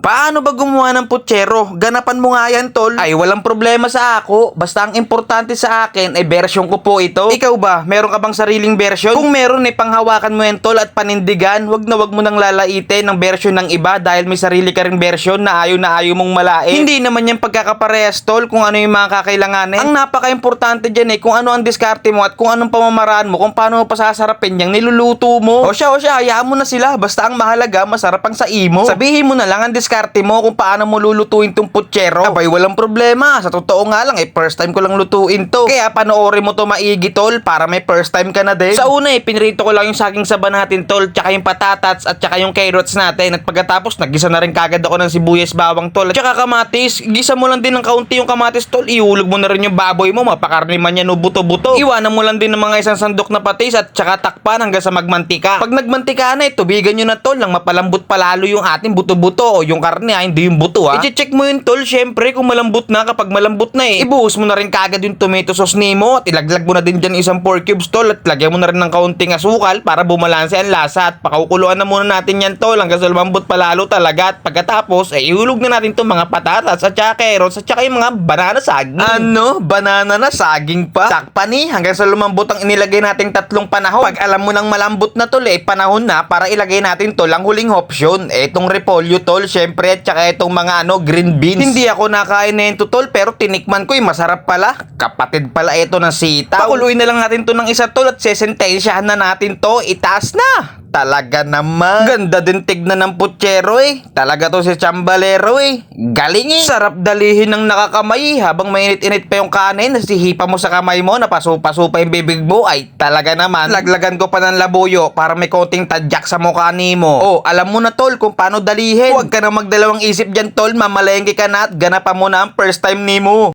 Paano ba gumawa ng putsero? Ganapan mo nga yan, tol. Ay, walang problema sa ako. Basta ang importante sa akin ay version ko po ito. Ikaw ba, meron ka bang sariling version? Kung meron ay panghawakan mo yan, tol, at panindigan, wag mo nang lalaitin ng version ng iba dahil may sarili ka ring version na ayaw mong malain. Hindi naman yan pagkakaparehas, tol, kung ano yung mga kakailanganin. Ang napaka-importante dyan kung ano ang diskarte mo at kung anong pamamaraan mo, kung paano mo pasasarapin yung niluluto mo. O siya, hayaan mo na sila. Basta ang mahalaga, masarap ang sa imo. Sabihin mo na lang ang diskarte mo kung paano mo lulutuin tong putsero. Abay, walang problema. Sa totoo nga lang, first time ko lang lutuin to. Kaya panoorin mo to maigi, tol, para may first time ka na din. Sa una, pinirito ko lang yung saging saba natin, tol, tsaka yung patatas at tsaka yung carrots natin. At pagkatapos, naggisa na rin kagad ako ng sibuyas bawang, tol. At tsaka kamatis. Gisa mo lang din ng kaunti yung kamatis, tol. Ihulog mo na rin yung baboy mo. Mapakarni man yan o buto-buto. Iwanan mo lang din ng mga isang sandok na patis at tsaka takpan hanggang sa magmantika. Pag nagmantika na, tubigan nyo na, tol, nang mapalambot palalo yung ating buto-buto o yung karne, hindi yung buto, ha. I-check mo yun, tol, syempre kung malambot na. Kapag malambot na, ibuhos mo na rin kagad yung tomato sauce nimo at ilaglag mo na din dyan isang 4 cubes, tol, at lagyan mo na rin ng kaunting asukal para bumalanse ang lasa at pakukuluan na muna natin yan, tol, hanggang sa lumambot palalo talaga. At pagkatapos, ihulog na natin itong mga patatas at tsaka carrots at tsaka yung mga banana saging. Ano? Banana na saging pa? Takpan hanggang sa lumambot ang inilagay nating tatlong panahon. Pag alam mo nang malambot na, tol, panahon na para ilagay natin, tol, ang huling option. Itong repolyo, tol, syempre, at tsaka itong mga green beans. Hindi ako nakain na ito, tol, pero tinikman ko, masarap pala. Kapatid pala ito ng sitaw. Pakuluin na lang natin to ng isa, tol, at sesentensyahan na natin to. Itaas na. Talaga naman. Ganda din tignan ng putsero, Talaga to si Chambalero, Galing, Sarap dalihin ng nakakamay habang mainit-init pa yung kanin. Nasihipa mo sa kamay mo, napasupa-supa yung bibig mo. Ay, talaga naman. Laglagan ko pa ng labuyo para may konting tadyak sa mukha nimo. Oh, alam mo na, tol, kung paano dalihin. Huwag ka na magdalawang isip dyan, tol. Mamalengke ka na at ganapan mo na ang first time nimo.